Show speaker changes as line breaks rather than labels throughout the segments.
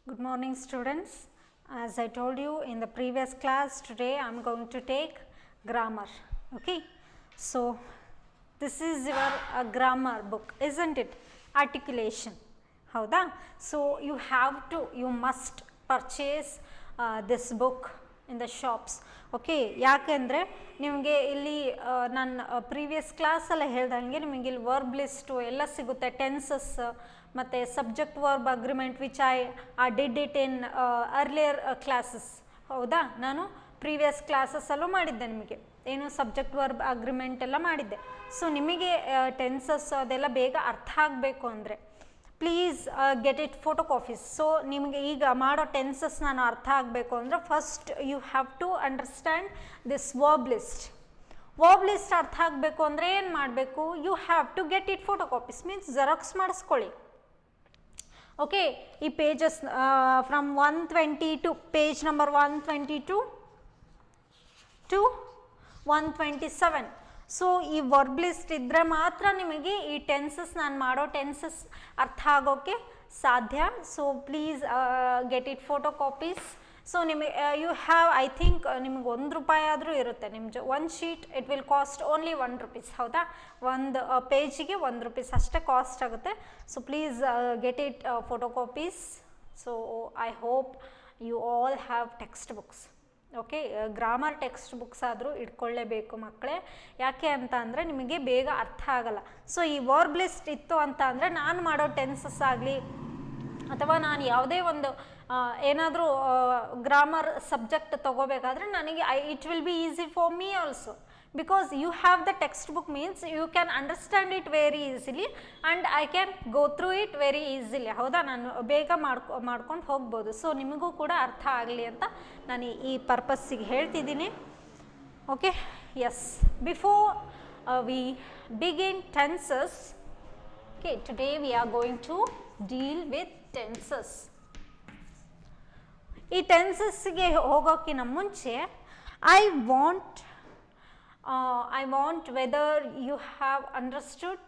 Good morning, students. As I told you in the previous class, today I am going to take grammar. Okay. So, this is your grammar book, isn't it? Articulation. Howda? So, you must purchase this book in the shops. Okay ಯಾಕೆಂದರೆ ನಿಮಗೆ ಇಲ್ಲಿ ನಾನು previous ಕ್ಲಾಸಲ್ಲಿ ಹೇಳ್ದಂಗೆ ನಿಮಗೆ ಇಲ್ಲಿ verb list ಎಲ್ಲ ಸಿಗುತ್ತೆ, ಟೆನ್ಸಸ್ ಮತ್ತು subject verb agreement which I did it in earlier classes. ಹೌದಾ, ನಾನು ಪ್ರೀವಿಯಸ್ ಕ್ಲಾಸಸ್ಸಲ್ಲೂ ಮಾಡಿದ್ದೆ, ನಿಮಗೆ ಏನು ಸಬ್ಜೆಕ್ಟ್ ವರ್ಬ್ ಅಗ್ರಿಮೆಂಟ್ ಎಲ್ಲ ಮಾಡಿದ್ದೆ. ಸೊ ನಿಮಗೆ ಟೆನ್ಸಸ್ ಅದೆಲ್ಲ ಬೇಗ ಅರ್ಥ ಆಗಬೇಕು ಅಂದರೆ please get it photo copies. So ನಿಮಗೆ ಈಗ ಮಾಡೋ ಟೆನ್ಸಸ್ ನಾನು ಅರ್ಥ ಆಗಬೇಕು ಅಂದರೆ first you have to understand this verb list. Verb list ಅರ್ಥ ಆಗಬೇಕು ಅಂದರೆ ಏನು ಮಾಡಬೇಕು? You have to get it photo copies, means xerox ಮಾಡಿಸ್ಕೊಳ್ಳಿ. ಓಕೆ, ಈ pages from 122 page number 122 to 127. So ಈ ವರ್ಬ್ ಲಿಸ್ಟ್ ಇದ್ದರೆ ಮಾತ್ರ ನಿಮಗೆ ಈ ಟೆನ್ಸಸ್ ನಾನು ಮಾಡೋ ಟೆನ್ಸಸ್ ಅರ್ಥ ಆಗೋಕ್ಕೆ ಸಾಧ್ಯ. So please get it photo copies. So ನಿಮಗೆ ಯು ಹ್ಯಾವ್ ಐ ಥಿಂಕ್ ನಿಮ್ಗೆ ₹1 ಆದರೂ ಇರುತ್ತೆ. ನಿಮ್ಮ ಒಂದು sheet it will cost only ₹1. ಹೌದಾ, ಒಂದು ಪೇಜಿಗೆ ₹1 ಅಷ್ಟೇ ಕಾಸ್ಟ್ ಆಗುತ್ತೆ. So please get it photo copies. So I hope you all have text books. Okay, grammar text books ಆದರೂ ಇಟ್ಕೊಳ್ಳೇಬೇಕು ಮಕ್ಕಳೇ. ಯಾಕೆ ಅಂತ ಅಂದರೆ ನಿಮಗೆ ಬೇಗ ಅರ್ಥ ಆಗಲ್ಲ. ಸೊ ಈ ವರ್ಬ್ ಲಿಸ್ಟ್ ಇತ್ತು ಅಂತ ಅಂದರೆ ನಾನು ಮಾಡೋ ಟೆನ್ಸಸ್ ಆಗಲಿ ಅಥವಾ ನಾನು ಯಾವುದೇ ಒಂದು ಏನಾದರೂ ಗ್ರಾಮರ್ ಸಬ್ಜೆಕ್ಟ್ ತೊಗೋಬೇಕಾದ್ರೆ ನನಗೆ it will be easy for me also, because you have the text book, means you can understand it very easily and I can go through it very easily. ಹೌದಾ, ನಾನು ಬೇಗ ಮಾಡ್ಕೊಂಡು ಹೋಗ್ಬೋದು. ಸೊ ನಿಮಗೂ ಕೂಡ ಅರ್ಥ ಆಗಲಿ ಅಂತ ನಾನು ಈ ಪರ್ಪಸ್ಸಿಗೆ ಹೇಳ್ತಿದ್ದೀನಿ. Okay, yes, before we begin tenses, okay, today we are going to deal with tenses. ಈ ಟೆನ್ಸಸ್ಗೆ ಹೋಗೋಕ್ಕಿಂತ ಮುಂಚೆ I want whether you have understood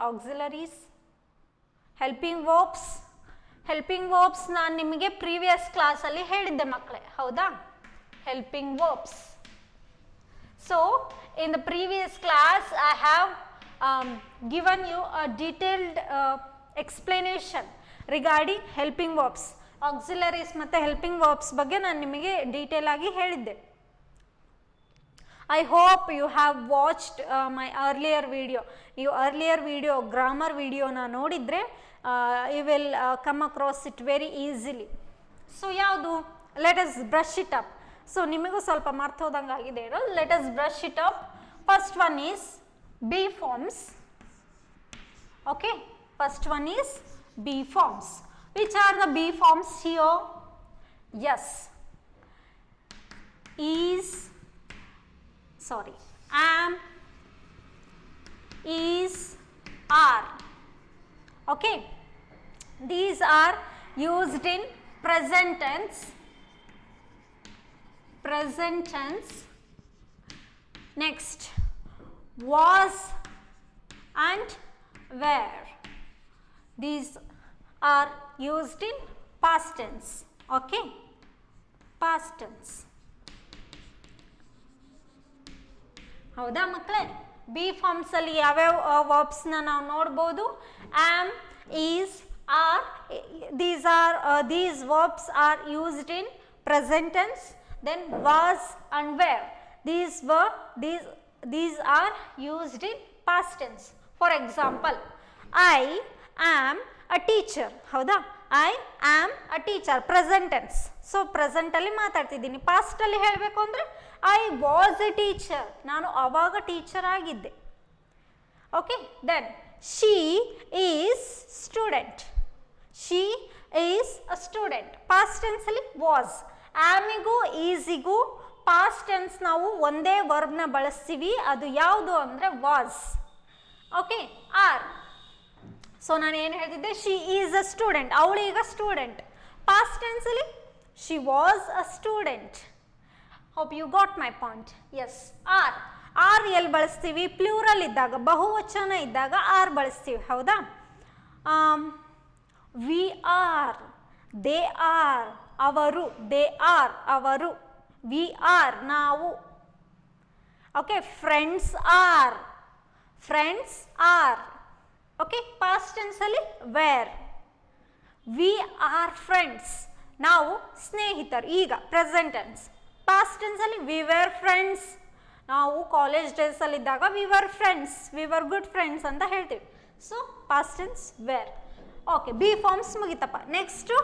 auxiliaries, helping verbs. Helping verbs ನಾನು ನಿಮಗೆ ಪ್ರೀವಿಯಸ್ ಕ್ಲಾಸಲ್ಲಿ ಹೇಳಿದ್ದೆ ಮಕ್ಕಳೇ. ಹೌದಾ, helping verbs. So in the previous class I have given you a detailed explanation regarding helping verbs. Auxiliaries ಮತ್ತು ಹೆಲ್ಪಿಂಗ್ ವರ್ಬ್ಸ್ ಬಗ್ಗೆ ನಾನು ನಿಮಗೆ ಡೀಟೇಲ್ ಆಗಿ ಹೇಳಿದ್ದೆ. I hope you have watched my earlier video. ನೀವು ಅರ್ಲಿಯರ್ ವಿಡಿಯೋ ಗ್ರಾಮರ್ ವಿಡಿಯೋನ ನೋಡಿದರೆ you will come across it very easily. So ಯಾವುದು? Let us brush it up. So ನಿಮಗೂ ಸ್ವಲ್ಪ ಮರ್ತೋದಂಗೆ ಆಗಿದೆ ಇರೋದು. Let us brush it up. First one is be forms. Okay, first one is be forms. Which are the B forms here? Yes, am, is, are. Okay, these are used in present tense. Next, was and were. These are used in past tense. Okay, past tense. ಹೌದಾ ಮಕ್ಕಳೇ? Be forms ಅಲ್ಲಿ ಯಾವ್ಯಾವ ವರ್ಬ್ಸ್ನ ನಾವು ನೋಡ್ಬೋದು? Am, is, are. these verbs are used in present tense. Then was and were. These are used in past tense. For example, I am a teacher. ಹೌದಾ, I am a teacher, present tense. So ಪ್ರೆಸೆಂಟಲ್ಲಿ ಮಾತಾಡ್ತಿದ್ದೀನಿ. ಪಾಸ್ಟಲ್ಲಿ ಹೇಳಬೇಕು ಅಂದರೆ I was A teacher, ನಾನು ಆವಾಗ teacher ಆಗಿದ್ದೆ. Okay, then she is student. She is a student. Past ಟೆನ್ಸಲ್ಲಿ ವಾಸ್. ಆಮಿಗೂ ಈಸಿಗೂ ಪಾಸ್ಟ್ ಟೆನ್ಸ್ ನಾವು ಒಂದೇ ವರ್ಬ್ನ ಬಳಸ್ತೀವಿ. ಅದು ಯಾವುದು ಅಂದರೆ ವಾಸ್. Okay, R. ಸೊ ನಾನು ಏನು ಹೇಳ್ತಿದ್ದೆ? ಶಿ ಈಸ್ ಅ ಸ್ಟೂಡೆಂಟ್, ಅವಳು ಈಗ ಸ್ಟೂಡೆಂಟ್. ಪಾಸ್ಟ್ ಟೆನ್ಸಲ್ಲಿ she was a student. Hope you got my point. Yes, are. Are ಎಲ್ಲಿ ಬಳಸ್ತೀವಿ? ಪ್ಲೂರಲ್ ಇದ್ದಾಗ, ಬಹುವಚನ ಇದ್ದಾಗ ಆರ್ ಬಳಸ್ತೀವಿ. ಹೌದಾ, ವಿ ಆರ್, ದೇ ಆರ್ ಅವರು, ದೇ ಆರ್ ಅವರು, ವಿ ಆರ್ ನಾವು. Okay, friends are, friends are. Okay, past ಟೆನ್ಸಲ್ಲಿ ವೇರ್. ವಿ ಆರ್ ಫ್ರೆಂಡ್ಸ್, ನಾವು ಸ್ನೇಹಿತರು. ಈಗ ಪ್ರೆಸೆಂಟ್ ಟೆನ್ಸ್. ಪಾಸ್ಟ್ ಟೆನ್ಸಲ್ಲಿ ವಿ ವೇರ್ ಫ್ರೆಂಡ್ಸ್, ನಾವು ಕಾಲೇಜ್ ಡೇಸಲ್ಲಿದ್ದಾಗ we were friends, we were good friends ಅಂತ ಹೇಳ್ತೀವಿ. So past tense were. Okay, be forms ಮುಗಿತಪ್ಪ. Next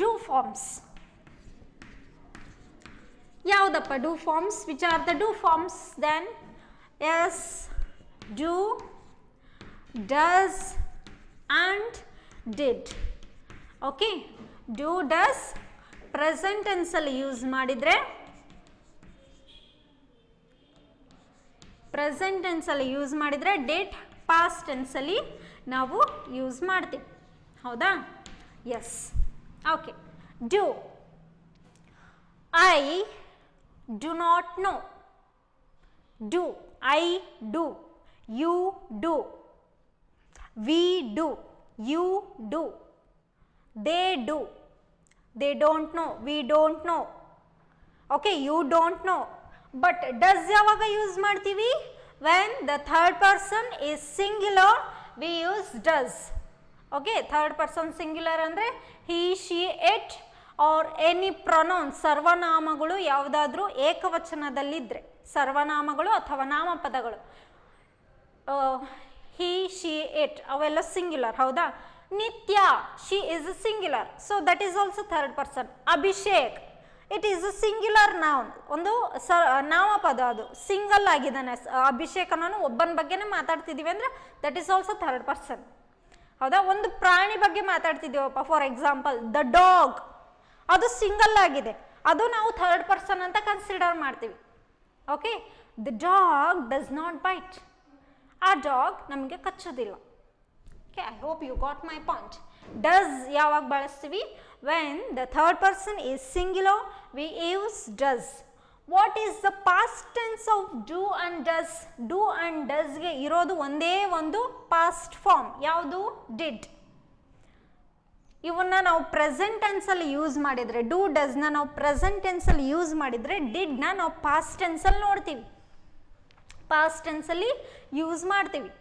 do forms. ಯಾವುದಪ್ಪ do forms? Which are the do forms then? Yes, do, does and did. Okay, do does present ಟೆನ್ಸಲ್ಲಿ use ಮಾಡಿದರೆ, present ಟೆನ್ಸಲ್ಲಿ use ಮಾಡಿದರೆ, did past ಟೆನ್ಸಲ್ಲಿ ನಾವು use ಮಾಡ್ತೀವಿ. ಹೌದಾ? Yes. Okay, do. I do not know. Do, I do, you do, we do, you do, they do, they don't know, we don't no. Okay, you don't know. But does ಯಾವಾಗ use ಮಾಡ್ತೀವಿ? When the third person is singular we use does. Okay, third person singular ಅಂದರೆ he, she, it are any pronoun, ಸರ್ವನಾಮಗಳು ಯಾವುದಾದ್ರೂ ಏಕವಚನದಲ್ಲಿದ್ದರೆ, ಸರ್ವನಾಮಗಳು ಅಥವಾ ನಾಮಪದಗಳು, he, she, it ಅವೆಲ್ಲ ಸಿಂಗ್ಯುಲರ್. ಹೌದಾ? Nithya, she is a singular, so that is also third person. Abhishek, it is a singular noun, ಒಂದು ನಾಮಪದ, ಅದು ಸಿಂಗಲ್ ಆಗಿದ್ದಾನೆ. ಅಭಿಷೇಕ್ ಅನ್ನೋನು ಒಬ್ಬನ ಬಗ್ಗೆನೇ ಮಾತಾಡ್ತಿದ್ದೀವಿ ಅಂದರೆ that is also third person. ಹೌದಾ? ಒಂದು ಪ್ರಾಣಿ ಬಗ್ಗೆ ಮಾತಾಡ್ತಿದ್ದೀವಪ್ಪ, ಫಾರ್ ಎಕ್ಸಾಂಪಲ್ ದ ಡಾಗ್, ಅದು ಸಿಂಗಲ್ ಆಗಿದೆ, ಅದು ನಾವು ಥರ್ಡ್ ಪರ್ಸನ್ ಅಂತ ಕನ್ಸಿಡರ್ ಮಾಡ್ತೀವಿ. Okay, the dog does not bite, ಆ ಡಾಗ್ ನಮಗೆ ಕಚ್ಚೋದಿಲ್ಲ. Okay, I hope you got my point. Does ಯಾವಾಗ ಬಳಸ್ತೀವಿ? When the third person is singular, we use does. What is the past tense of do and does? Do and does ಗೆ ಇರೋದು ಒಂದೇ ಒಂದು past form. ಯಾವುದು? did. ಇವನ್ನ ನಾವು present ಟೆನ್ಸಲ್ಲಿ ಯೂಸ್ ಮಾಡಿದರೆ, ಡೂ ಡಸ್ನ ನಾವು ಪ್ರೆಸೆಂಟ್ ಟೆನ್ಸಲ್ಲಿ ಯೂಸ್ ಮಾಡಿದರೆ, ಡಿಡ್ನ ನಾವು ಪಾಸ್ಟ್ ಟೆನ್ಸಲ್ಲಿ ನೋಡ್ತೀವಿ, ಪಾಸ್ಟ್ ಟೆನ್ಸಲ್ಲಿ ಯೂಸ್ ಮಾಡ್ತೀವಿ.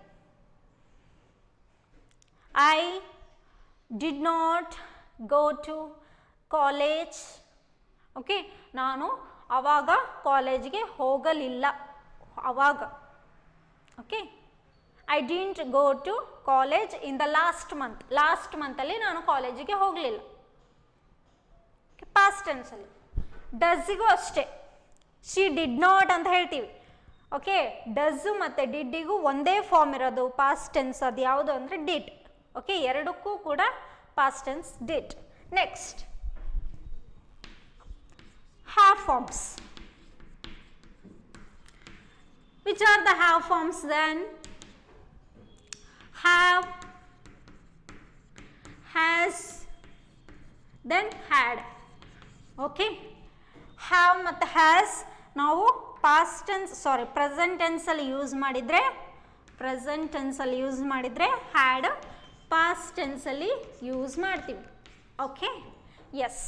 I did not go to college. Okay, ನಾನು ಆವಾಗ ಕಾಲೇಜ್ಗೆ ಹೋಗಲಿಲ್ಲ, ಆವಾಗ. Okay, I didn't go to college in the last month, last ಮಂತಲ್ಲಿ ನಾನು ಕಾಲೇಜಿಗೆ ಹೋಗಲಿಲ್ಲ. ಪಾಸ್ಟ್ ಟೆನ್ಸಲ್ಲಿ. ಡಸ್ಸಿಗೂ ಅಷ್ಟೇ, ಶಿ ಡಿಡ್ ನಾಟ್ ಅಂತ ಹೇಳ್ತೀವಿ. ಓಕೆ, ಡಸ್ಸು ಮತ್ತು ಡಿಡ್ಡಿಗೂ ಒಂದೇ ಫಾರ್ಮ್ ಇರೋದು ಪಾಸ್ಟ್ ಟೆನ್ಸ್, ಅದು ಯಾವುದು ಅಂದರೆ ಡಿಡ್. ಓಕೆ, ಎರಡಕ್ಕೂ ಕೂಡ past tense did. Next, have forms. Which are the have forms then? Have, has, then had. Okay, have ಮತ್ತು has ನಾವು past tense, sorry, present tense ಅಲ್ಲಿ ಯೂಸ್ ಮಾಡಿದರೆ, present tense ಅಲ್ಲಿ ಯೂಸ್ ಮಾಡಿದರೆ had, ಪಾಸ್ಟ್ ಟೆನ್ಸಲ್ಲಿ use ಮಾಡ್ತೀವಿ. Okay, yes.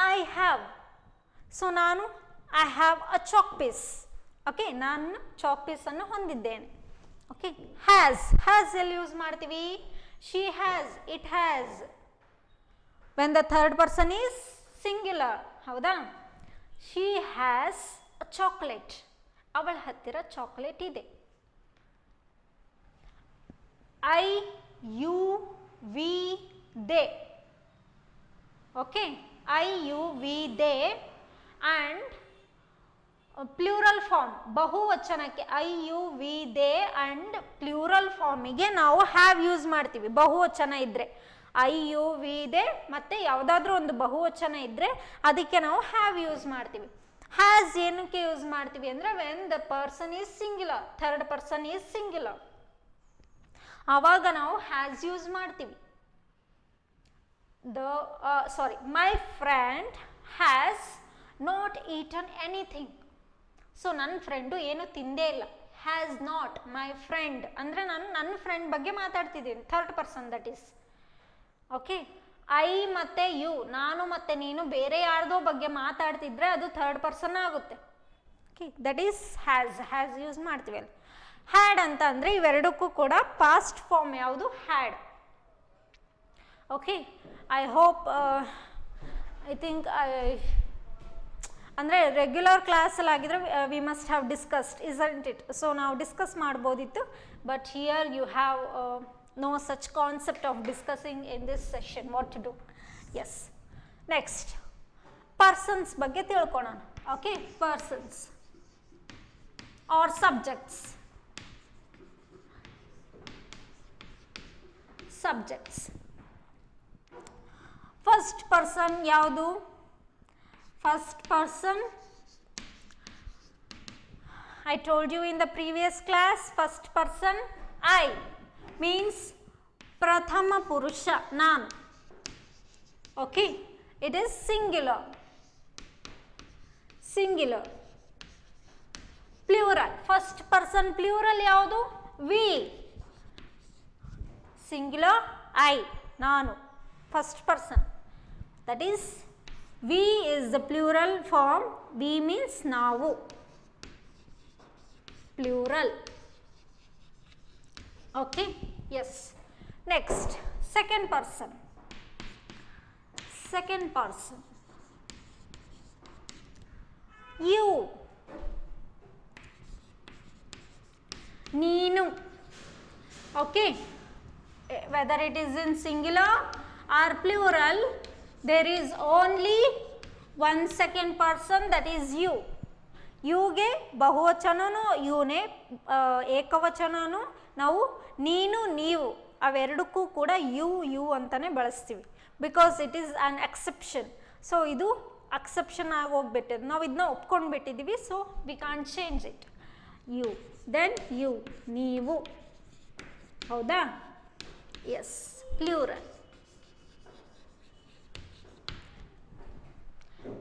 I have, so ನಾನು I have a chalk piece. Okay, ನಾನು ಚಾಕ್ ಪೀಸನ್ನು ಹೊಂದಿದ್ದೇನೆ. ಓಕೆ, ಹ್ಯಾಸ್, ಹ್ಯಾಸ್ ಎಲ್ಲಿ ಯೂಸ್ ಮಾಡ್ತೀವಿ? She has, it has, when the third person is singular. ಹೌದಾ? ಶಿ ಹ್ಯಾಸ್ ಅ ಚಾಕ್ಲೇಟ್, ಅವಳ ಹತ್ತಿರ ಚಾಕ್ಲೇಟ್ ಇದೆ. I, you, we, they. Okay, I, you, we, they. And plural form, ಬಹುವಚನಕ್ಕೆ I, you, we, they and plural ಫಾರ್ಮಿಗೆ ನಾವು have use ಮಾಡ್ತೀವಿ. ಬಹುವಚನ ಇದ್ದರೆ I, you, we, they ಮತ್ತು ಯಾವುದಾದ್ರೂ ಒಂದು ಬಹುವಚನ ಇದ್ದರೆ ಅದಕ್ಕೆ ನಾವು ಹ್ಯಾವ್ ಯೂಸ್ ಮಾಡ್ತೀವಿ. ಹ್ಯಾಸ್ ಏನಕ್ಕೆ ಯೂಸ್ ಮಾಡ್ತೀವಿ ಅಂದರೆ when the person is singular, third person is singular, ಆವಾಗ ನಾವು ಹ್ಯಾಸ್ ಯೂಸ್ ಮಾಡ್ತೀವಿ. My friend has not eaten anything. So ನನ್ನ ಫ್ರೆಂಡು ಏನು ತಿಂದೇ ಇಲ್ಲ, ಹ್ಯಾಸ್ ನಾಟ್ ಮೈ ಫ್ರೆಂಡ್ ಅಂದರೆ ನಾನು ನನ್ನ ಫ್ರೆಂಡ್ ಬಗ್ಗೆ ಮಾತಾಡ್ತಿದ್ದೀನಿ, third person that is. Okay, I ಮತ್ತು ಯು, ನಾನು ಮತ್ತು ನೀನು ಬೇರೆ ಯಾರ್ದೋ ಬಗ್ಗೆ ಮಾತಾಡ್ತಿದ್ರೆ ಅದು ಥರ್ಡ್ ಪರ್ಸನ್ ಆಗುತ್ತೆ. Okay, that is has use ಮಾಡ್ತೀವಿ ಅಲ್ಲಿ. ಹ್ಯಾಡ್ ಅಂತ ಅಂದರೆ ಇವೆರಡಕ್ಕೂ ಕೂಡ ಪಾಸ್ಟ್ ಫಾರ್ಮ್ ಯಾವುದು? Had. Okay, I hope I think ಅಂದರೆ ರೆಗ್ಯುಲರ್ ಕ್ಲಾಸಲ್ಲಿ ಆಗಿದ್ರೆ we must have discussed, isn't it? So ನಾವು ಡಿಸ್ಕಸ್ ಮಾಡ್ಬೋದಿತ್ತು, but here you have no such concept of discussing in this session what to do. Yes, next persons ಬಗ್ಗೆ ತಿಳ್ಕೊಳ್ಳೋಣ. ಓಕೆ, persons are subjects. Subjects first person ಯಾವುದು? First person, I told you in the previous class, first person I means prathama purusha, ನಾನು. Okay, it is singular. Singular. Plural, first person plural ಯಾವುದು? we. Singular I, ನಾನು, first person, that is we is the plural form. We means ನಾವು, plural. Okay, yes. Next, second person. Second person, you, ನೀನು. Okay, whether it is in singular or plural, there is only one second person, that is you. ಯುಗೆ ಬಹುವಚನನೂ ಯುನೇ, ಏಕವಚನನೂ ನಾವು ನೀನು ನೀವು ಅವೆರಡಕ್ಕೂ ಕೂಡ you ಅಂತಲೇ ಬಳಸ್ತೀವಿ, because it is an exception. So ಇದು acception ಆಗೋಗ್ಬಿಟ್ಟಿದೆ, ನಾವು ಇದನ್ನ ಒಪ್ಕೊಂಡು ಬಿಟ್ಟಿದ್ದೀವಿ, so we can't change it. You, then you, ನೀವು. ಹೌದಾ? Yes, plural.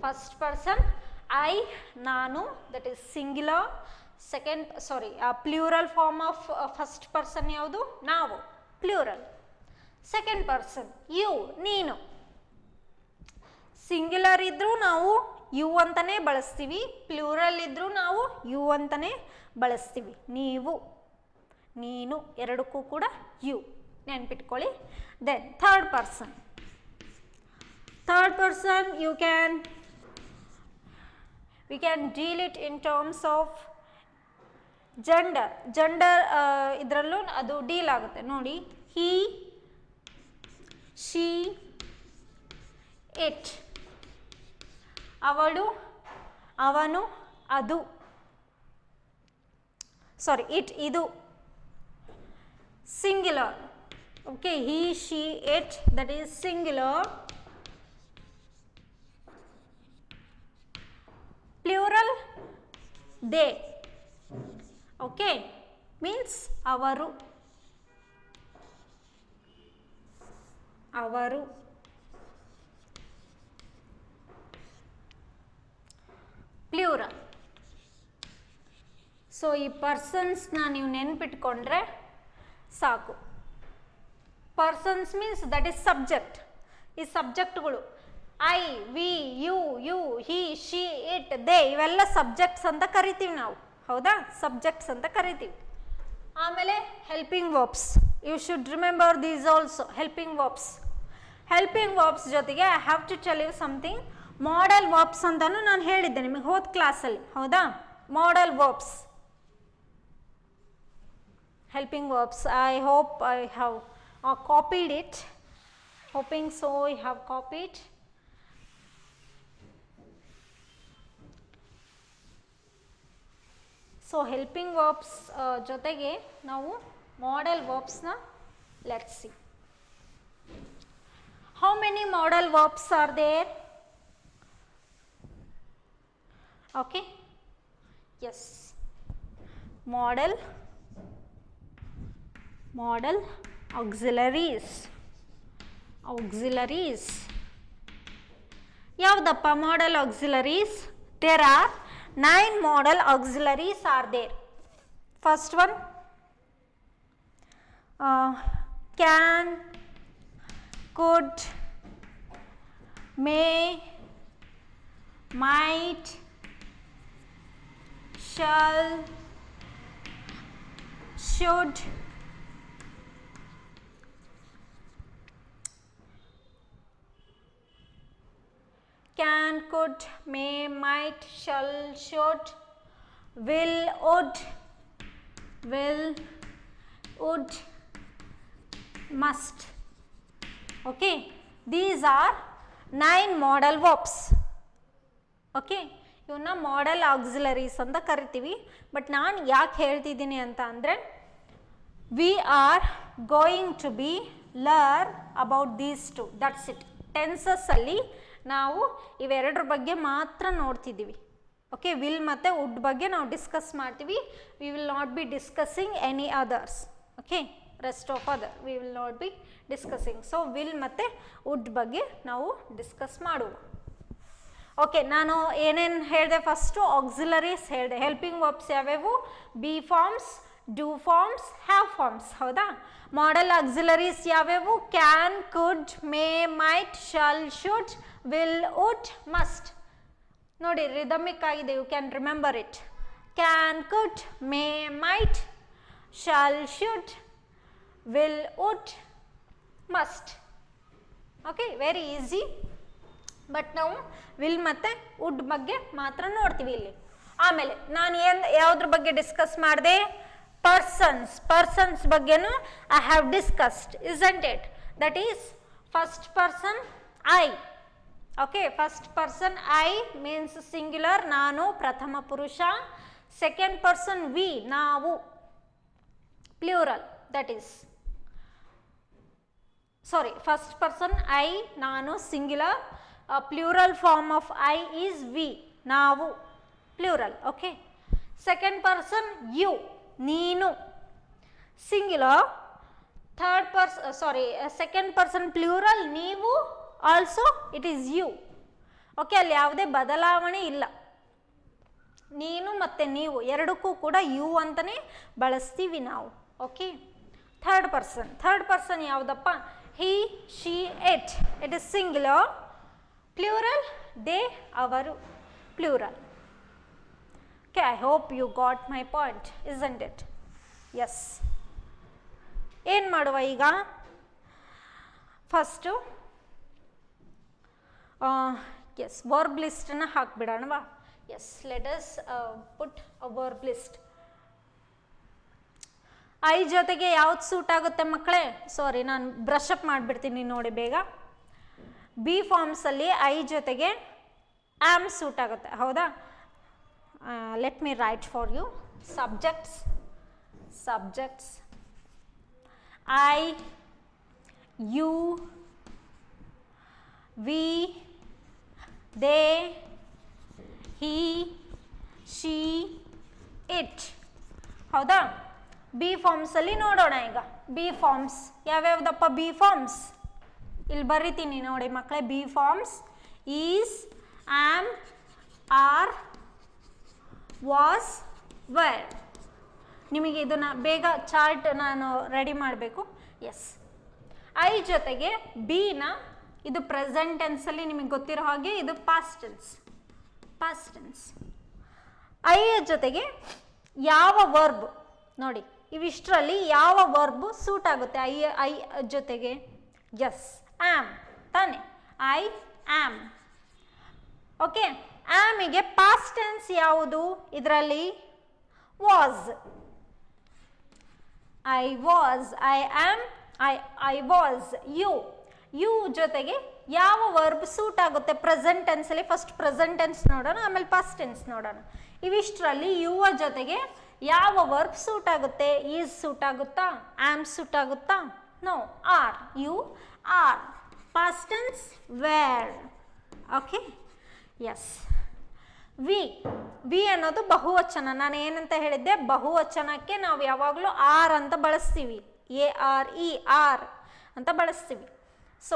First person I, ನಾನು, that is singular. Second plural form of first person ಯಾವುದು? ನಾವು, ಪ್ಲೂರಲ್. ಸೆಕೆಂಡ್ ಪರ್ಸನ್ ಯು, ನೀನು. ಸಿಂಗ್ಯುಲರ್ ಇದ್ರೂ ನಾವು ಯು ಅಂತಲೇ ಬಳಸ್ತೀವಿ, ಪ್ಲೂರಲ್ ಇದ್ರೂ ನಾವು ಯು ಅಂತಲೇ ಬಳಸ್ತೀವಿ. ನೀವು, ನೀನು ಎರಡಕ್ಕೂ ಕೂಡ ಯು, ನೆನ್ಪಿಟ್ಕೊಳ್ಳಿ. Then third person. Third person, we can deal it in terms of gender. Gender ಇದರಲ್ಲೂ ಅದು ಡೀಲ್ ಆಗುತ್ತೆ ನೋಡಿ. he, she, it. ಅವಳು, ಅವನು, ಅದು. ಸಾರಿ, it, ಇದು. Singular. Okay, he, she, it, that is singular. Plural, they. Okay, means avaru, avaru. Plural. So ಈ ಪರ್ಸನ್ಸ್ನ ನೀವು ನೆನ್ಪಿಟ್ಕೊಂಡ್ರೆ ಸಾಕು. Persons means that is subject. ಈ ಸಬ್ಜೆಕ್ಟ್ಗಳು I, we, you, he, she, it, they ಇವೆಲ್ಲ ಸಬ್ಜೆಕ್ಟ್ಸ್ ಅಂತ ಕರಿತೀವಿ ನಾವು. ಹೌದಾ? ಸಬ್ಜೆಕ್ಟ್ಸ್ ಅಂತ ಕರಿತೀವಿ. ಆಮೇಲೆ helping verbs, you should remember these also. Helping verbs, helping verbs ಜೊತೆಗೆ I have to tell you something. Modal verbs ಅಂತಲೂ ನಾನು ಹೇಳಿದ್ದೆ ನಿಮಗೆ ಹೋದ ಕ್ಲಾಸಲ್ಲಿ. ಹೌದಾ? Modal verbs, helping verbs. I hope I have copied it. Hoping so you have copied. So helping verbs ಜೊತೆಗೆ ನಾವು ಮಾಡಲ್ ವರ್ಬ್ಸ್ನ let's see. How many modal verbs are there? Okay, yes, modal, auxiliaries. ಯಾವುದಪ್ಪ ಮಾಡಲ್ auxiliaries? There are 9 model auxiliaries are there. First one, can, could, may, might, shall, should, can, could, may, might, shall, should, will, would, must. Okay, these are 9 modal verbs. Okay, ಇವನ್ನ modal auxiliaries ಅಂತ ಕರಿತೀವಿ. But ನಾನು ಯಾಕೆ ಹೇಳ್ತಿದ್ದೀನಿ ಅಂತ ಅಂದರೆ, we are going to be learn about these two, that's it. Tenses ಅಲ್ಲಿ ನಾವು ಇವೆರಡರ ಬಗ್ಗೆ ಮಾತ್ರ ನೋಡ್ತಿದ್ದೀವಿ. ಓಕೆ, ವಿಲ್ ಮತ್ತು ವುಡ್ ಬಗ್ಗೆ ನಾವು ಡಿಸ್ಕಸ್ ಮಾಡ್ತೀವಿ. We will not be discussing any others. Okay, rest of other we will not be discussing. So will ಮತ್ತು ವುಡ್ ಬಗ್ಗೆ ನಾವು ಡಿಸ್ಕಸ್ ಮಾಡುವ. ಓಕೆ, ನಾನು ಏನೇನು ಹೇಳಿದೆ, ಫಸ್ಟು ಆಕ್ಸಿಲರೀಸ್ ಹೇಳಿದೆ. ಹೆಲ್ಪಿಂಗ್ ವರ್ಬ್ಸ್ ಯಾವ್ಯಾವು? Be forms, do forms, have forms. ಹೌದಾ? ಮಾಡಲ್ ಆಕ್ಸಿಲರೀಸ್ ಯಾವ್ಯಾವು? Can, could, may, might, shall, should, will, would, must. ನೋಡಿ, ರಿದಮಿಕ್ ಆಗಿದೆ. You can remember it. Can, could, may, might, shall, should, will, would, must. Okay, very easy. But ನಾವು will ಮತ್ತು would ಬಗ್ಗೆ ಮಾತ್ರ ನೋಡ್ತೀವಿ ಇಲ್ಲಿ. ಆಮೇಲೆ ನಾನು ಯಾವುದ್ರ ಬಗ್ಗೆ ಡಿಸ್ಕಸ್ ಮಾಡಿದೆ? ಪರ್ಸನ್ಸ್ ಬಗ್ಗೆನೂ I have discussed, isn't it? That is first person I. Okay, first person I means singular, ನಾನು, ಪ್ರಥಮ ಪುರುಷ. ಸೆಕೆಂಡ್ ಪರ್ಸನ್ ವಿ, ನಾವು, plural. That is sorry, first person I, ನಾನು, singular. Plural form of I is we, ನಾವು, plural. Okay, second person you, ನೀನು, singular. Third person second person plural, ನೀವು, also it is you. Okay, ಅಲ್ಲಿ ಯಾವುದೇ ಬದಲಾವಣೆ ಇಲ್ಲ. ನೀನು ಮತ್ತು ನೀವು ಎರಡಕ್ಕೂ ಕೂಡ ಯು ಅಂತಲೇ ಬಳಸ್ತೀವಿ ನಾವು. ಓಕೆ, ಥರ್ಡ್ ಪರ್ಸನ್ ಯಾವುದಪ್ಪ? He, she, it. It is singular. Plural they, ಅವರು, plural. Okay, I hope you got my point, isn't it? Yes. ಏನು ಮಾಡುವ ಈಗ? ಫಸ್ಟು ಎಸ್, ವರ್ಬ್ ಲಿಸ್ಟನ್ನು ಹಾಕ್ಬಿಡೋಣವಾ? Yes, let us put a verb list. I ಜೊತೆಗೆ ಯಾವ್ದು suit ಆಗುತ್ತೆ ಮಕ್ಕಳೇ? ಸಾರಿ, ನಾನು ಬ್ರಷ್ ಅಪ್ ಮಾಡಿಬಿಡ್ತೀನಿ ನೋಡಿ ಬೇಗ. ಬಿ ಫಾರ್ಮ್ಸಲ್ಲಿ ಐ ಜೊತೆಗೆ ಆಮ್ ಸೂಟ್ ಆಗುತ್ತೆ. ಹೌದಾ? Let me write for you. Subjects I, you, we, they, he, she, it. ಹೌದಾ? ಬಿ ಫಾರ್ಮ್ಸಲ್ಲಿ ನೋಡೋಣ ಈಗ. ಬಿ ಫಾರ್ಮ್ಸ್ ಯಾವ್ಯಾವ್ದಪ್ಪ? ಬಿ ಫಾರ್ಮ್ಸ್ ಇಲ್ಲಿ ಬರೀತೀನಿ ನೋಡಿ ಮಕ್ಕಳೇ. Be forms is, am, are, was, were. ನಿಮಗೆ ಇದನ್ನು ಬೇಗ ಚಾರ್ಟ್ ನಾನು ರೆಡಿ ಮಾಡಬೇಕು. ಎಸ್, ಐ ಜೊತೆಗೆ ಬಿನ, ಇದು ಪ್ರೆಸೆಂಟ್ ಟೆನ್ಸಲ್ಲಿ ನಿಮಗೆ ಗೊತ್ತಿರೋ ಹಾಗೆ ಇದು ಪಾಸ್ಟ್ ಟೆನ್ಸ್. ಐ ಜೊತೆಗೆ ಯಾವ ವರ್ಬ್ ನೋಡಿ, ಇವಿಷ್ಟರಲ್ಲಿ ಯಾವ ವರ್ಬ್ ಸೂಟ್ ಆಗುತ್ತೆ ಐ ಜೊತೆಗೆ? ಎಸ್, ಆಮ್ ತಾನೆ. I am. ಓಕೆ, ಆಮಿಗೆ ಪಾಸ್ಟ್ ಟೆನ್ಸ್ ಯಾವುದು ಇದರಲ್ಲಿ? Was. I was, I am, I was. You ಜೊತೆಗೆ ಯಾವ ವರ್ಬ್ ಸೂಟ್ ಆಗುತ್ತೆ ಪ್ರೆಸೆಂಟ್ ಟೆನ್ಸಲ್ಲಿ? ಫಸ್ಟ್ ಪ್ರೆಸೆಂಟ್ ಟೆನ್ಸ್ ನೋಡೋಣ, ಆಮೇಲೆ ಪಾಸ್ಟ್ ಟೆನ್ಸ್ ನೋಡೋಣ. ಇವಿಷ್ಟರಲ್ಲಿ ಯುವ ಜೊತೆಗೆ ಯಾವ ವರ್ಬ್ ಸೂಟ್ ಆಗುತ್ತೆ? ಈಸ್ ಸೂಟ್ ಆಗುತ್ತಾ? ಆಮ್ ಸೂಟ್ ಆಗುತ್ತಾ? No, are. You are. Past tense were. Okay, yes. We ಅನ್ನೋದು ಬಹುವಚನ. ನಾನು ಏನಂತ ಹೇಳಿದ್ದೆ? ಬಹುವಚನಕ್ಕೆ ನಾವು ಯಾವಾಗಲೂ ಆರ್ ಅಂತ ಬಳಸ್ತೀವಿ. ARE, ಆರ್ ಅಂತ ಬಳಸ್ತೀವಿ. ಸೊ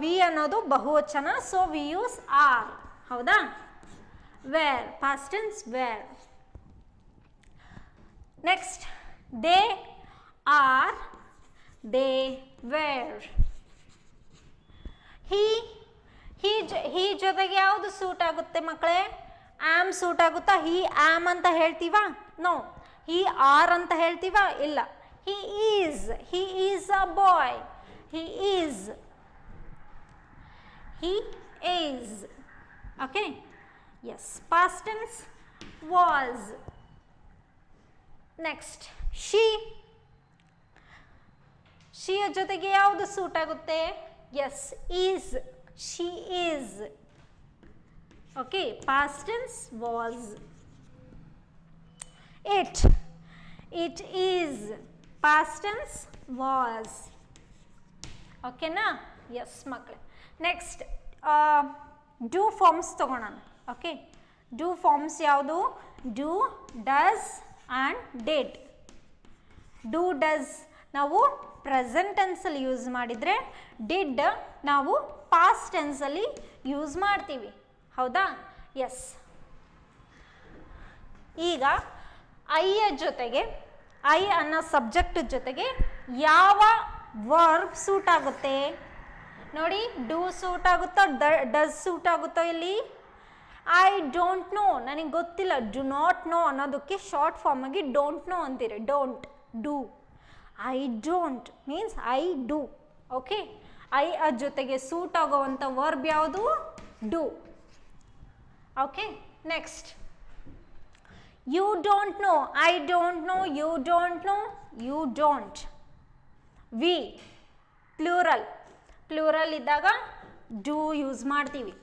ವಿ ಅನ್ನೋದು ಬಹುವಚನ, ಸೊ ವಿ ಯೂಸ್ ಆರ್. ಹೌದಾ? Were, past tense were. Next they are, they were. He ಜೊತೆಗೆ ಯಾವುದು ಸೂಟ್ ಆಗುತ್ತೆ ಮಕ್ಕಳೇ? ಆಮ್ ಸೂಟ್ ಆಗುತ್ತಾ? ಹಿ ಆಮ್ ಅಂತ ಹೇಳ್ತೀವಾ? ನೋ. ಹಿ ಆರ್ ಅಂತ ಹೇಳ್ತೀವಾ? ಇಲ್ಲ. He is a boy. He is. Okay. Yes. Past tense was. Next ಶಿಯ ಜೊತೆಗೆ ಯಾವುದು ಸೂಟ್ ಆಗುತ್ತೆ? Yes, is. She is. Okay. Past tense was. It is. Past tense was. ಓಕೆನಾ? ಎಸ್ ಮಕ್ಕಳೇ. ನೆಕ್ಸ್ಟ್ ಡೂ ಫಾರ್ಮ್ಸ್ ತಗೊಳ್ಳೋಣ. ಓಕೆ. ಡೂ ಫಾರ್ಮ್ಸ್ ಯಾವುದು? Do, does and did. Do, does ನಾವು present ಟೆನ್ಸಲ್ಲಿ ಯೂಸ್ ಮಾಡಿದರೆ, ಡಿಡ್ ನಾವು ಪಾಸ್ಟ್ ಟೆನ್ಸಲ್ಲಿ ಯೂಸ್ ಮಾಡ್ತೀವಿ. ಹೌದಾ? ಎಸ್. ಈಗ ಐಯ ಜೊತೆಗೆ, ಐ ಅನ್ನೋ ಸಬ್ಜೆಕ್ಟ್ ಜೊತೆಗೆ ಯಾವ ವರ್ಬ್ ಸೂಟ್ ಆಗುತ್ತೆ ನೋಡಿ? ಡೂ ಸೂಟ್ ಆಗುತ್ತೋ, ಡಸ್ ಸೂಟ್ ಆಗುತ್ತೋ? ಇಲ್ಲಿ ಐ ಡೋಂಟ್ ನೋ, ನನಗೆ ಗೊತ್ತಿಲ್ಲ. ಡು ನಾಟ್ ನೋ ಅನ್ನೋದಕ್ಕೆ ಶಾರ್ಟ್ ಫಾರ್ಮ್ ಆಗಿ ಡೋಂಟ್ ನೋ ಅಂತೀರಿ. Don't, do. I don't means I do. Okay. I ಜೊತೆಗೆ ಸೂಟ್ ಆಗೋವಂಥ ವರ್ಬ್ ಯಾವುದು? Do. Okay. Next you don't know, I don't know, you don't know, you don't. We plural ಇದ್ದಾಗ do use ಮಾಡ್ತೀವಿ.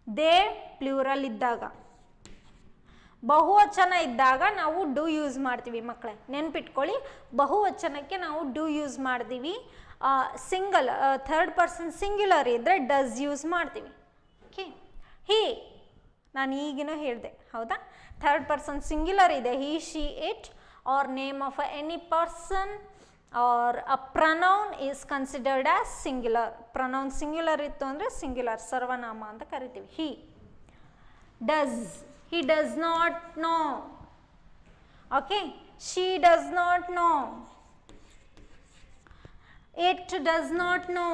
They plural ಇದ್ದಾಗ. ಬಹುವಚನ ಇದ್ದಾಗ ನಾವು do use ಮಾಡ್ತೀವಿ ಮಕ್ಕಳೇ. ನೆನ್ಪಿಟ್ಕೊಳ್ಳಿ, ಬಹುವಚನಕ್ಕೆ ನಾವು ಡೂ ಯೂಸ್ ಮಾಡ್ತೀವಿ. ಸಿಂಗಲ್, ಥರ್ಡ್ ಪರ್ಸನ್ ಸಿಂಗ್ಯುಲರ್ ಇದ್ದರೆ ಡಸ್ ಯೂಸ್ ಮಾಡ್ತೀವಿ. ಓಕೆ. ನಾನು ಈಗಿನೂ ಹೇಳಿದೆ. ಹೌದಾ? ಥರ್ಡ್ ಪರ್ಸನ್ ಸಿಂಗ್ಯುಲರ್ ಇದೆ. He, she, it or name of any person or a pronoun is considered as singular. Pronoun singular ಇತ್ತು ಅಂದರೆ ಸಿಂಗ್ಯುಲರ್, ಸರ್ವನಾಮ ಅಂತ ಕರಿತೀವಿ. He does not know. Okay. She does not know. It does not know.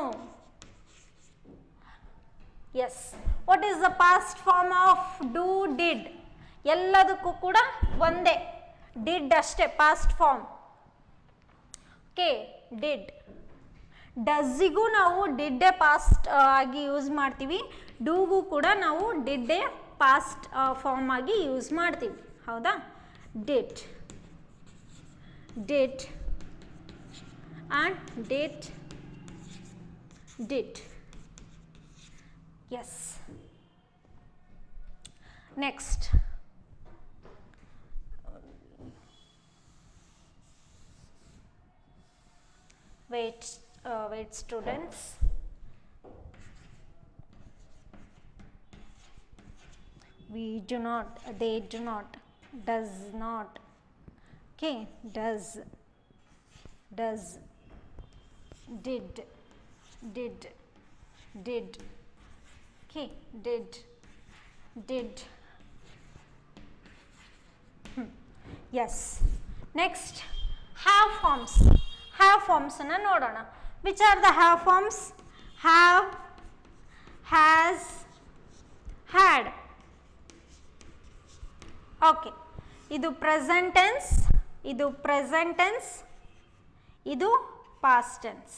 Yes. What is the past form of do, did? ಎಲ್ಲದಕ್ಕೂ ಕೂಡ ಒಂದೇ, did ಅಷ್ಟೇ past form. Okay. Did. ಡಸ್ಸಿಗೂ ನಾವು ಡಿಡ್ಡೇ ಪಾಸ್ಟ್ ಆಗಿ ಯೂಸ್ ಮಾಡ್ತೀವಿ. ಡೂಗೂ ಕೂಡ ನಾವು ಡಿಡ್ಡೇ ಪಾಸ್ಟ್ ಫಾರ್ಮ್ ಆಗಿ ಯೂಸ್ ಮಾಡ್ತೀವಿ. ಹೌದಾ? Did and did. Yes. Next wait students. We do not, they do not, does not. Okay. Does, did. Okay. Did. Yes. Next, have forms. Have forms ಅನ್ನು ನೋಡೋಣ. Which are the have forms? Have, has, had. Okay. ಇದು present tense, ಇದು past tense.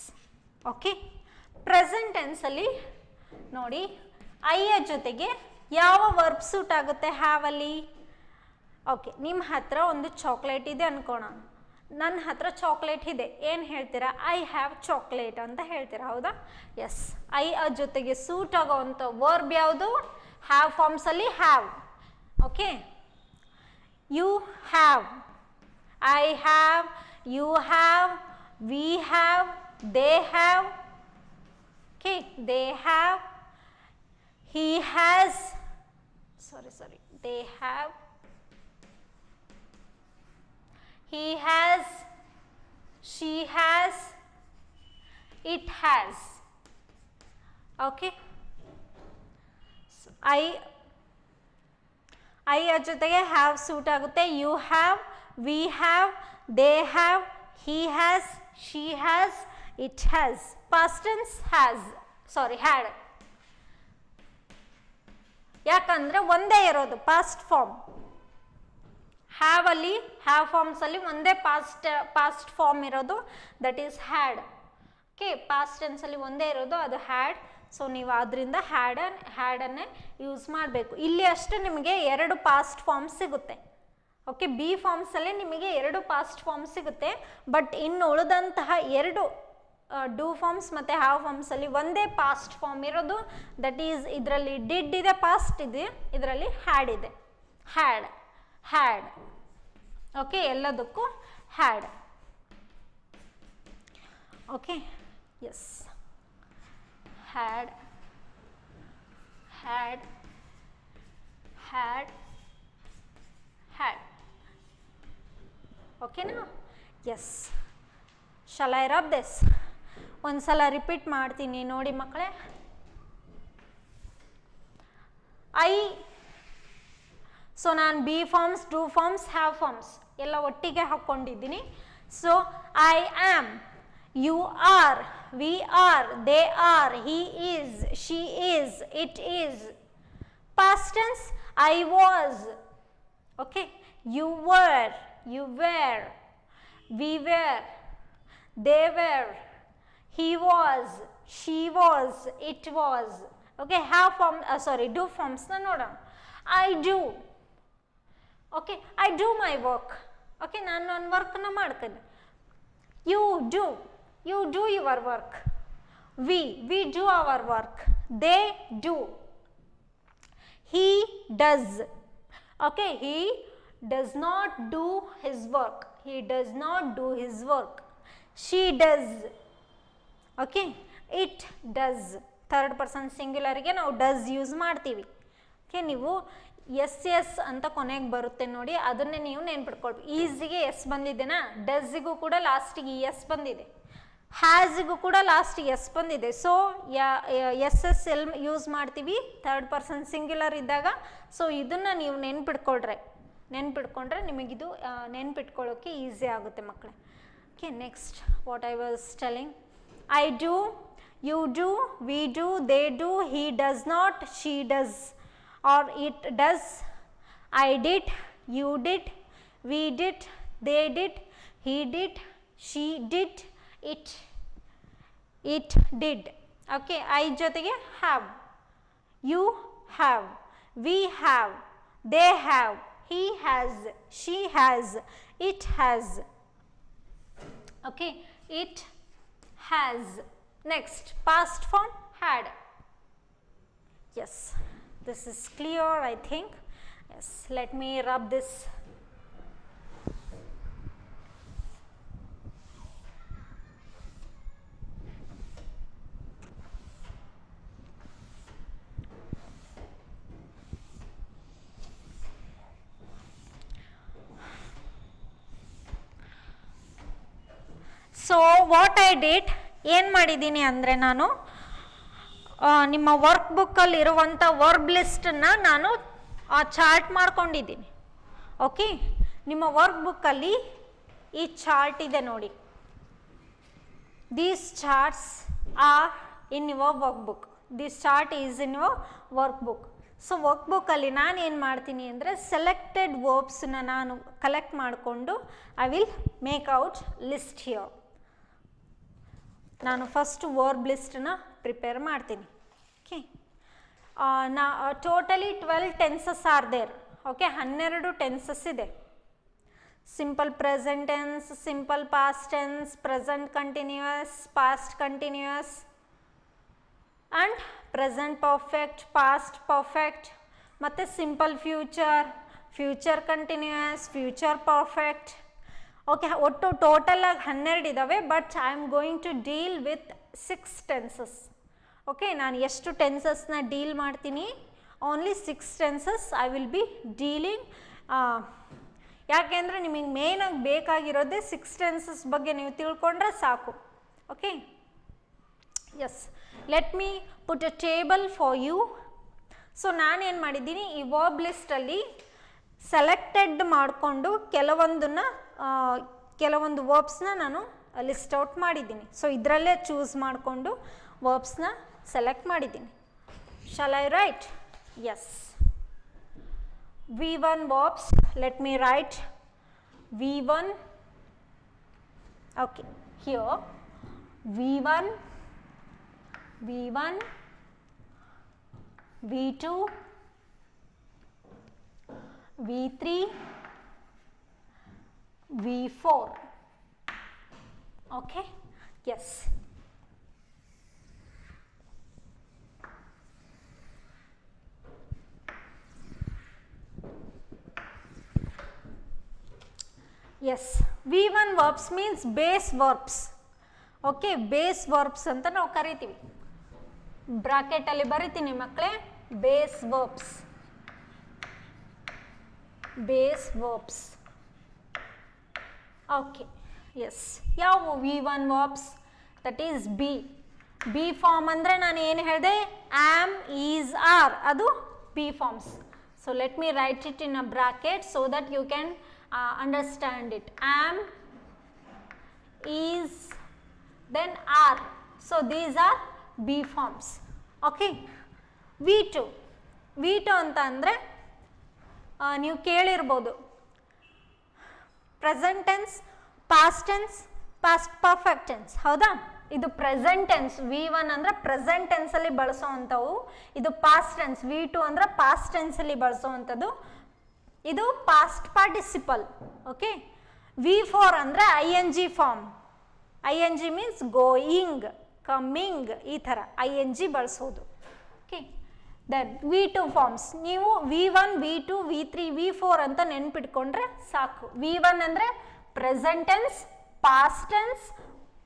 Okay. Present ಟೆನ್ಸಲ್ಲಿ ನೋಡಿ, ಐಯ ಜೊತೆಗೆ ಯಾವ verb suit ಆಗುತ್ತೆ have ಅಲ್ಲಿ? Okay. ನಿಮ್ಮ ಹತ್ರ ಒಂದು ಚಾಕ್ಲೇಟ್ ಇದೆ ಅನ್ಕೋಣ. ನನ್ನ ಹತ್ರ ಚಾಕ್ಲೇಟ್ ಇದೆ. ಏನು ಹೇಳ್ತೀರಾ? ಐ ಹ್ಯಾವ್ ಚಾಕ್ಲೇಟ್ ಅಂತ ಹೇಳ್ತೀರಾ. ಹೌದಾ? ಎಸ್. ಐ ಜೊತೆಗೆ ಸೂಟ್ ಆಗೋವಂಥ ವರ್ಬ್ ಯಾವುದು? ಹ್ಯಾವ್ ಫಾರ್ಮ್ಸಲ್ಲಿ have. Okay. You have, I have, you have, we have, they have. Okay. They have, he has, sorry, they have, he has, she has, it has. Okay. I ಜೊತೆಗೆ have suit ಆಗುತ್ತೆ. You have, we have, they have, he has, she has, it has. Past tense has, sorry had. ಯಾಕಂದ್ರೆ ಒಂದೇ ಇರೋದು past form. Have ಅಲ್ಲಿ have forms ಅಲ್ಲಿ ಒಂದೇ past form ಇರೋದು, that is had. Okay, past tense ಅಲ್ಲಿ ಒಂದೇ ಇರೋದು ಅದು ಹ್ಯಾಡ್. ಸೊ ನೀವು ಅದರಿಂದ ಹ್ಯಾಡನ್ನೇ ಯೂಸ್ ಮಾಡಬೇಕು. ಇಲ್ಲಿ ಅಷ್ಟೇ ನಿಮಗೆ 2 ಪಾಸ್ಟ್ ಫಾರ್ಮ್ಸ್ ಸಿಗುತ್ತೆ. ಓಕೆ, ಬಿ ಫಾರ್ಮ್ಸಲ್ಲಿ ನಿಮಗೆ 2 ಪಾಸ್ಟ್ ಫಾರ್ಮ್ಸ್ ಸಿಗುತ್ತೆ. ಬಟ್ ಇನ್ನು ಉಳಿದಂತಹ 2 ಡೂ ಫಾರ್ಮ್ಸ್ ಮತ್ತು ಹ್ಯಾವ್ ಫಾರ್ಮ್ಸಲ್ಲಿ ಒಂದೇ ಪಾಸ್ಟ್ ಫಾರ್ಮ್ ಇರೋದು, ದಟ್ ಈಸ್ ಇದರಲ್ಲಿ ಡಿಡ್ ಇದೆ, ಪಾಸ್ಟ್ ಇದೆ, ಇದರಲ್ಲಿ ಹ್ಯಾಡ್ ಇದೆ. ಹ್ಯಾಡ್. ಓಕೆ, ಎಲ್ಲದಕ್ಕೂ had. Okay, yes, had, okay na? Yes. Shall I rub this? ಒಂದ್ಸಲ ರಿಪೀಟ್ ಮಾಡ್ತೀನಿ ನೋಡಿ ಮಕ್ಕಳೇ. ಸೊ ನಾನು be forms, do forms, have forms ಎಲ್ಲ ಒಟ್ಟಿಗೆ ಹಾಕ್ಕೊಂಡಿದ್ದೀನಿ. So I am, you are, we are, they are, he is, she is, it is. Past tense, I was. Okay, you were, we were, they were, he was, she was, it was. Okay, have form, do forms na nodam. I do. Okay, I do my work. Okay, ನಾನು ನನ್ನ ವರ್ಕ್ನ ಮಾಡ್ತೇನೆ. You do your work. We do our work. They do. He does. Okay, he does not do his work. She does. Okay, it does. Third person ಸಿಂಗ್ಯುಲರ್ಗೆ ನಾವು does use ಮಾಡ್ತೀವಿ. Okay, ನೀವು S ಅಂತ ಕೊನೆಗೆ ಬರುತ್ತೆ ನೋಡಿ, ಅದನ್ನೇ ನೀವು ನೆನ್ಪಿಟ್ಕೊಳ್ಬೇಕು. ಈಸಿಗೆ ಎಸ್ ಬಂದಿದೆನಾ, ಡಸ್ಸಿಗೂ ಕೂಡ ಲಾಸ್ಟಿಗೆ ಎಸ್ ಬಂದಿದೆ, ಹ್ಯಾಸಿಗೂ ಕೂಡ ಲಾಸ್ಟಿಗೆ ಎಸ್ ಬಂದಿದೆ. ಸೊ ಎಸ್ ಎಲ್ ಯೂಸ್ ಮಾಡ್ತೀವಿ ಥರ್ಡ್ ಪರ್ಸನ್ ಸಿಂಗ್ಯುಲರ್ ಇದ್ದಾಗ. ಸೊ ಇದನ್ನು ನೀವು ನೆನ್ಪಿಟ್ಕೊಂಡ್ರೆ ನಿಮಗಿದು ನೆನ್ಪಿಟ್ಕೊಳ್ಳೋಕ್ಕೆ ಈಸಿ ಆಗುತ್ತೆ ಮಕ್ಕಳೇ. Okay, next what I was telling. I do, you do, we do, they do, he does not, she does or it does. I did, you did, we did, they did, he did, she did, it did. Okay, I ಜೊತೆಗೆ have, you have, we have, they have, he has, she has, it has. Okay, it has. Next, past form had. Yes, this is clear, I think. Yes, let me rub this. So what I did, ಏನು ಮಾಡಿದ್ದೀನಿ ಅಂದರೆ ನಾನು ನಿಮ್ಮ work ಬುಕ್ಕಲ್ಲಿ ಇರುವಂಥ verb ಲಿಸ್ಟನ್ನು ನಾನು chart ಮಾಡ್ಕೊಂಡಿದ್ದೀನಿ. Okay, ನಿಮ್ಮ ವರ್ಕ್ ಬುಕ್ಕಲ್ಲಿ ಈ ಚಾರ್ಟ್ ಇದೆ ನೋಡಿ. These charts are in your workbook. This chart is in your workbook. So ವರ್ಕ್ ಬುಕ್ಕಲ್ಲಿ ನಾನು ಏನು ಮಾಡ್ತೀನಿ ಅಂದರೆ ಸೆಲೆಕ್ಟೆಡ್ ವರ್ಬ್ಸನ್ನ ನಾನು ಕಲೆಕ್ಟ್ ಮಾಡಿಕೊಂಡು I will make out list here. ನಾನು ಫಸ್ಟ್ ವರ್ಬ್ ಲಿಸ್ಟನ್ನ ಪ್ರಿಪೇರ್ ಮಾಡ್ತೀನಿ. Okay, totally 12 tenses are there. Okay, 12 tenses ಇದೆ. Simple present tense, simple past tense, present continuous, past continuous and present perfect, past perfect, ಮತ್ತು simple future, future continuous, future perfect. Okay, ಒಟ್ಟು ಟೋಟಲಾಗಿ 12 ಇದ್ದಾವೆ. But I am going to deal with 6 tenses. Okay, ನಾನು ಎಷ್ಟು ಟೆನ್ಸಸ್ನ deal ಮಾಡ್ತೀನಿ, only 6 tenses I will be dealing. ಯಾಕೆಂದರೆ ನಿಮಗೆ ಮೇನಾಗಿ ಬೇಕಾಗಿರೋದೇ 6 ಟೆನ್ಸಸ್ ಬಗ್ಗೆ ನೀವು ತಿಳ್ಕೊಂಡ್ರೆ ಸಾಕು. Okay, yes, let me put a table for you. So ನಾನೇನು ಮಾಡಿದ್ದೀನಿ, ಈ ವರ್ಬ್ ಲಿಸ್ಟಲ್ಲಿ ಸೆಲೆಕ್ಟೆಡ್ ಮಾಡಿಕೊಂಡು ಕೆಲವೊಂದು ವರ್ಬ್ಸ್ನ ನಾನು ಲಿಸ್ಟ್ ಔಟ್ ಮಾಡಿದ್ದೀನಿ. ಸೊ ಇದರಲ್ಲೇ ಚೂಸ್ ಮಾಡಿಕೊಂಡು ವರ್ಬ್ಸ್ನ ಸೆಲೆಕ್ಟ್ ಮಾಡಿದ್ದೀನಿ. Shall I right? Yes. V1 verbs, let me write V1. Okay, here V1, V1, V2, V3, V4. Okay, yes. Yes, V1 verbs means base verbs. Okay, base verbs ಅಂತ ನಾವು ಕರಿತೀವಿ. Bracket ಅಲ್ಲಿ ಬರಿತೀನಿ ಮಕ್ಕಳೇ, base verbs. Base verbs. Okay, yes. ಯಾವ V1 verbs? That is B. B form ಅಂದ್ರೆ ನಾನು ಏನು ಹೇಳಿದೆ? am, is, are. ಅದು B forms. So let me write it in a bracket so that you can understand it. Am, is, then are. So these are B forms. Okay. V2. V2 ಅಂತ ಅಂದರೆ ನೀವು ಕೇಳಿರ್ಬೋದು, present tense, past tense, past perfect tense. ಹೌದಾ? ಇದು present tense. V1 ಅಂದರೆ present ಟೆನ್ಸಲ್ಲಿ ಬಳಸೋವಂಥವು. ಇದು past tense. V2 ಅಂದರೆ past ಟೆನ್ಸಲ್ಲಿ ಬಳಸೋವಂಥದ್ದು. ಇದು ಪಾಸ್ಟ್ ಪಾರ್ಟಿಸಿಪಲ್. ಓಕೆ. V4 ಅಂದರೆ ING form. ING means going, coming, ಈ ಥರ ING ಬಳಸೋದು. ಓಕೆ. Then V2 forms. ನೀವು V1, V2, V3, V4 ಅಂತ ನೆನ್ಪಿಟ್ಕೊಂಡ್ರೆ ಸಾಕು. V1 ಅಂದರೆ present tense, past tense,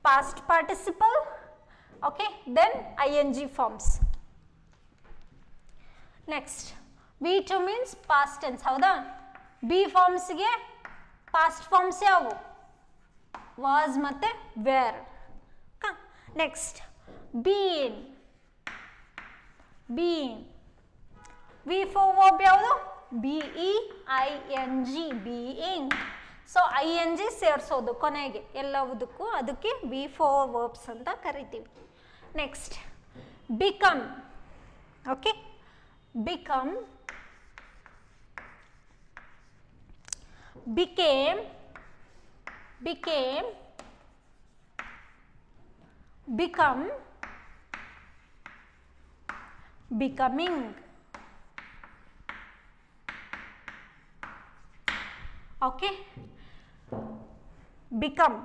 past participle. Okay. Then ING forms. Next V2 means past tense. ಹೌದಾ? Be ಫಾರ್ಮ್ಸ್ಗೆ past forms ಯಾವುವು? ವಾಸ್ ಮತ್ತು were. Next been. Been. V4 verb ಯಾವುದು? BEING, being. So ING ಸೇರಿಸೋದು ಕೊನೆಗೆ ಎಲ್ಲವುದಕ್ಕೂ, ಅದಕ್ಕೆ V4 ವರ್ಬ್ಸ್ ಅಂತ ಕರಿತೀವಿ. Next become. Okay. Become, became, became, become, becoming. Okay. Become,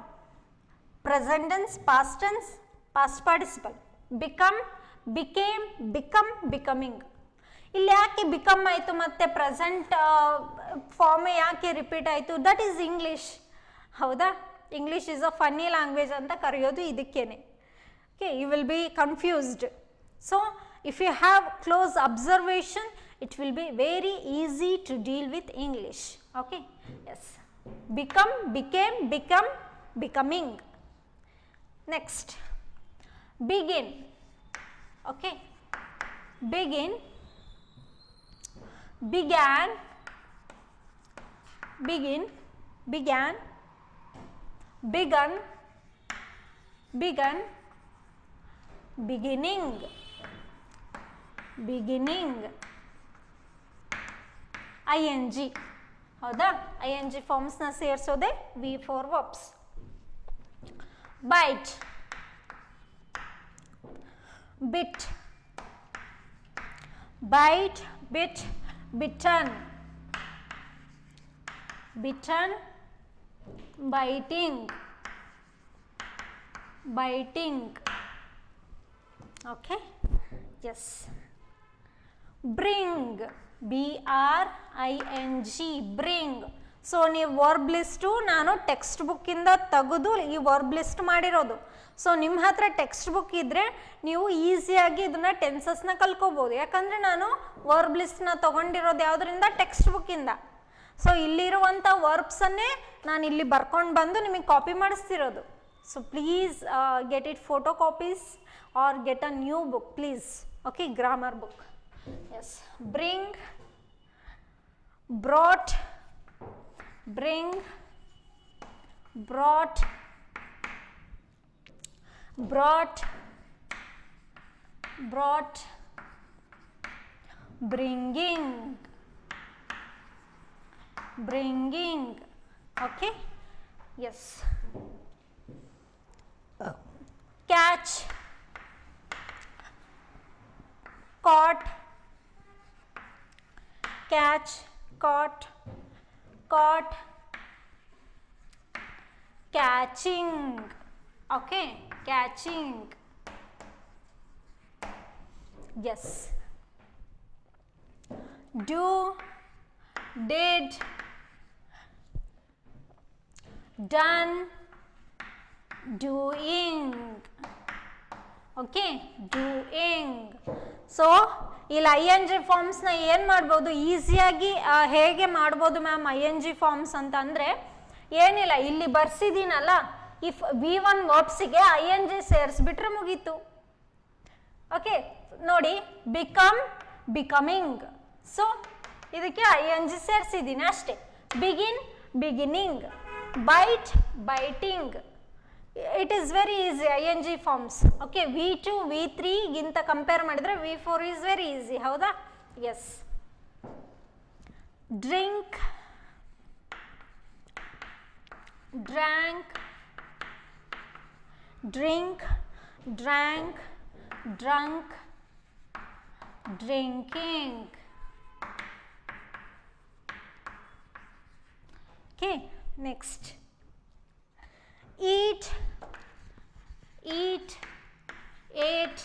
present tense, past tense, past participle. Become, became, become, becoming. ಇಲ್ಲಿ ಯಾಕೆ become ಆಯಿತು ಮತ್ತು ಪ್ರೆಸೆಂಟ್ ಫಾರ್ಮ್ ಯಾಕೆ ರಿಪೀಟ್ ಆಯಿತು? That is English. ಹೌದಾ? English is a funny language ಅಂತ ಕರೆಯೋದು ಇದಕ್ಕೇನೆ. ಓಕೆ. You will be confused. So if you have close observation, it will be very easy to deal with English. Okay. Yes. Become, became, become, becoming. Next begin. Okay. Begin, began, begin, began, begun, begun, beginning, beginning, ING. ಹೌದಾ? ING ಫಾರ್ಮ್ಸ್ನ ಸೇರಿಸೋದೆ V4 verbs. Byte, ಬಿಟ್, byte, ಬಿಟ್, bitten, bitten, biting, biting. Okay. Yes. Bring, BRING, bring. So ನೀವು verb list ನಾನು text ಬುಕ್ಕಿಂದ ತೆಗೆದು ಈ verb list ಮಾಡಿರೋದು. So ನಿಮ್ಮ ಹತ್ರ text book ಇದ್ದರೆ ನೀವು ಈಸಿಯಾಗಿ ಇದನ್ನು ಟೆನ್ಸಸ್ನ ಕಲ್ಕೋಬೋದು. ಯಾಕಂದರೆ ನಾನು ವರ್ಬ್ ಲಿಸ್ಟ್ನ ತೊಗೊಂಡಿರೋದು ಯಾವುದರಿಂದ? ಟೆಕ್ಸ್ಟ್ ಬುಕ್ಕಿಂದ. ಸೊ ಇಲ್ಲಿರುವಂಥ ವರ್ಬ್ಸನ್ನೇ ನಾನು ಇಲ್ಲಿ ಬರ್ಕೊಂಡು ಬಂದು ನಿಮಗೆ ಕಾಪಿ ಮಾಡಿಸ್ತಿರೋದು. So please get it photo copies or get a new book please. Okay. Grammar book. Yes. Bring, brought, bring, brought, brought, brought, bringing, bringing. Okay, yes. Catch, caught, catch, caught, caught, catching. Okay, catching. Yes. Do, did, done, doing. Okay doing. So ಇಲ್ಲಿ I N G ಫಾರ್ಮ್ಸ್ನ ಏನು ಮಾಡ್ಬೋದು ಈಸಿಯಾಗಿ ಹೇಗೆ ಮಾಡ್ಬೋದು ma'am I N G forms ಅಂತ ಅಂದರೆ ಏನಿಲ್ಲ, ಇಲ್ಲಿ ಬರ್ಸಿದ್ದೀನಲ್ಲ, ಇಫ್ ವಿ ಒನ್ ವರ್ಬ್ಸಿಗೆ ಐ ಎನ್ ಜಿ ಸೇರಿಸ್ಬಿಟ್ರೆ ಮುಗೀತು. ಓಕೆ ನೋಡಿ, ಬಿಕಮ್, ಬಿಕಮಿಂಗ್. ಸೊ ಇದಕ್ಕೆ ಐ ಎನ್ ಜಿ ಸೇರಿಸಿದ್ದೀನಿ ಅಷ್ಟೇ. Begin, beginning. Bite, biting. It is very easy I N G forms. Okay, V2 V3 ಗಿಂತ ಕಂಪೇರ್ ಮಾಡಿದರೆ V4 ಈಸ್ ವೆರಿ ಈಸಿ, ಹೌದಾ? S. Drink, drank, drink, drank, drunk, drinking. Okay, next. Eat, eat, ate,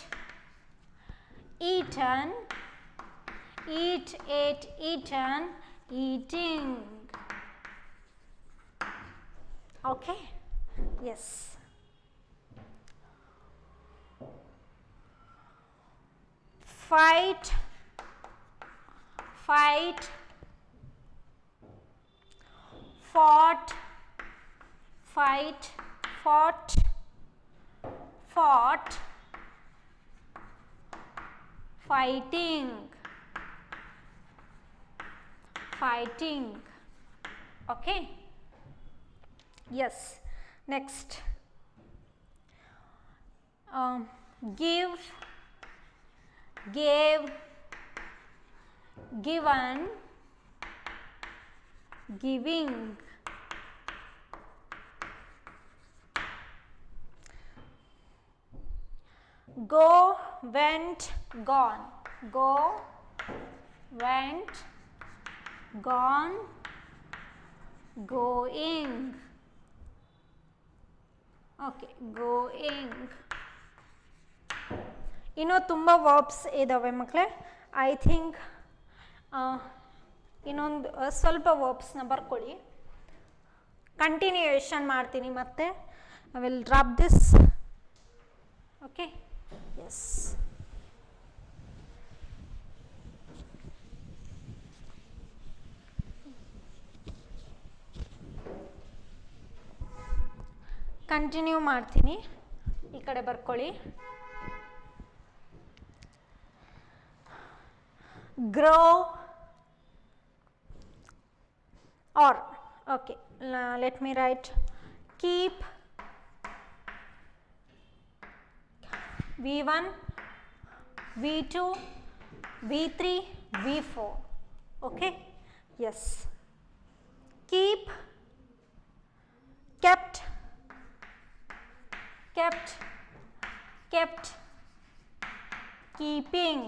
eaten, eat, ate, eaten, eating. Okay, yes. Fight, fight, fought, fight, fought, fought, fighting, fighting. Okay, yes. Next, give, gave, given, giving. Go, went, gone. Go, went, gone, going. Okay, going. ಇನ್ನೂ ತುಂಬ verbs ಇದ್ದಾವೆ ಮಕ್ಕಳೇ. I think ಇನ್ನೊಂದು ಸ್ವಲ್ಪ ವರ್ಬ್ಸ್ನ ಬರ್ಕೊಳ್ಳಿ. Continuation ಮಾಡ್ತೀನಿ ಮತ್ತೆ. I will drop this. Okay, yes. Continue ಮಾಡ್ತೀನಿ, ಈ ಕಡೆ ಬರ್ಕೊಳ್ಳಿ. Grow or, okay, let me write. Keep, V1, V2, V3, V4. Okay, yes. Keep, kept, kept, kept, keeping.